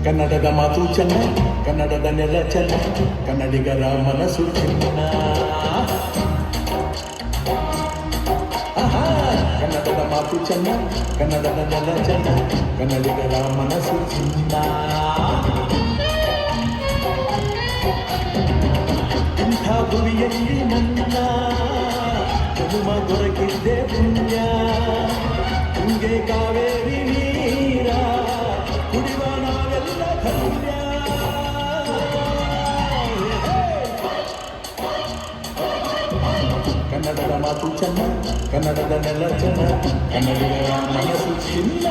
ಕನ್ನಡದ ಮಾತು ಚೆನ್ನ, ಕನ್ನಡದ ನೆಲ ಚೆನ್ನ, ಕನ್ನಡಿಗರ ಮನಸ್ಸು ಚಿನ್ನ. ಕನ್ನಡದ ಮಾತು ಚೆನ್ನ, ಕನ್ನಡದ ನೆಲ ಚೆನ್ನ, ಕನ್ನಡಿಗರ ಮನಸ್ಸು ಚಿನ್ನ. ಇಂಥ ಭುವಿಯಲ್ಲಿ ನನ್ನ ಜನ್ಮ ದೊರಕಿದ್ದೆ ಪುಣ್ಯ. ತುಂಗೆ ಕಾವೇರಿ ನೀರ ಕುಡಿವ ನಾವೆಲ್ಲ ಧನ್ಯ. ಕನ್ನಡದ ಮಾತು ಚೆನ್ನ, ಕನ್ನಡದ ನೆಲ ಚೆನ್ನ, ಕನ್ನಡಿಗರ ಮನಸ್ಸು ಚಿನ್ನ.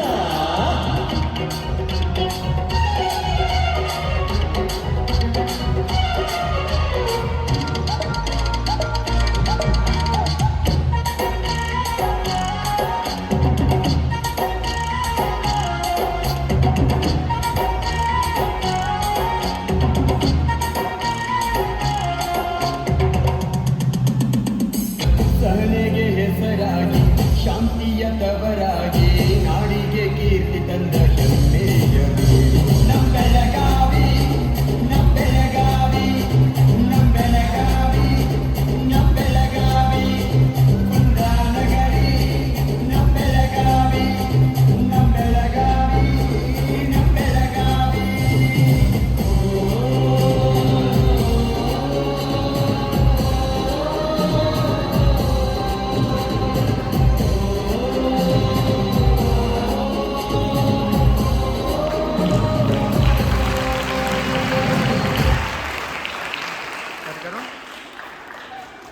ಸಹನೆಗೆ ಹೆಸರಾಗಿ ಶಾಂತಿಯ ತವರಾಗಿ ನಾಡಿಗೆ ಕೀರ್ತಿ ತಂದ ಹೆಮ್ಮೆಯರು ನಮ್ಮ ಬೆಳಗಾವಿ, ನಮ್ಮ ಬೆಳಗಾವಿ, ನಮ್ಮ ಬೆಳಗಾವಿ, ನಮ್ಮ ಬೆಳಗಾವಿ, ಕುಂದಾನಗರಿ, ನಮ್ಮ ಬೆಳಗಾವಿ, ನಮ್ಮ ಬೆಳಗಾವಿ, ನಮ್ಮ ಬೆಳಗಾವಿ.